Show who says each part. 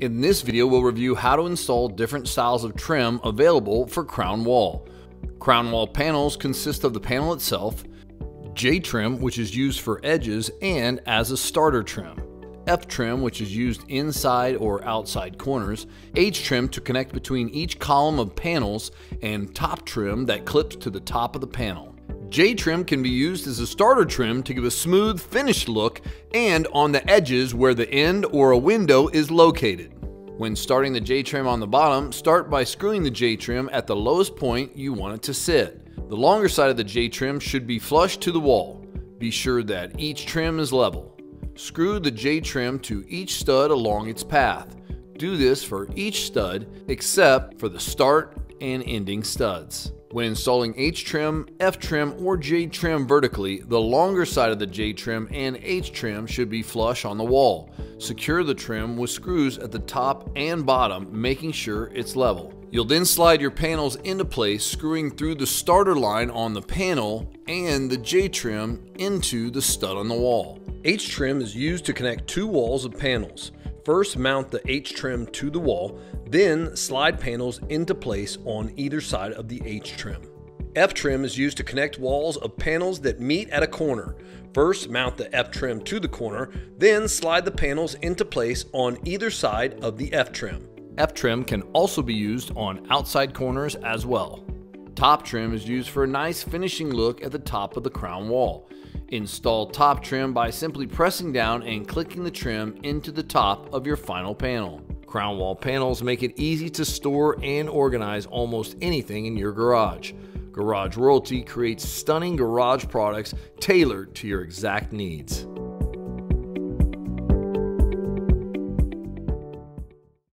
Speaker 1: In this video, we'll review how to install different styles of trim available for CrownWall. CrownWall panels consist of the panel itself, J-trim, which is used for edges and as a starter trim, F-trim, which is used inside or outside corners, H-trim to connect between each column of panels, and top trim that clips to the top of the panel. J-trim can be used as a starter trim to give a smooth, finished look and on the edges where the end or a window is located. When starting the J-trim on the bottom, start by screwing the J-trim at the lowest point you want it to sit. The longer side of the J-trim should be flush to the wall. Be sure that each trim is level. Screw the J-trim to each stud along its path. Do this for each stud except for the start and ending studs. When installing H-trim, F-trim, or J-trim vertically, the longer side of the J-trim and H-trim should be flush on the wall. Secure the trim with screws at the top and bottom, making sure it's level. You'll then slide your panels into place, screwing through the starter line on the panel and the J-trim into the stud on the wall. H-trim is used to connect two walls of panels. First, mount the H-trim to the wall, then slide panels into place on either side of the H-trim. F-trim is used to connect walls of panels that meet at a corner. First, mount the F-trim to the corner, then slide the panels into place on either side of the F-trim. F-trim can also be used on outside corners as well. Top trim is used for a nice finishing look at the top of the crown wall. Install top trim by simply pressing down and clicking the trim into the top of your final panel. CrownWall panels make it easy to store and organize almost anything in your garage. Garage Royalty creates stunning garage products tailored to your exact needs.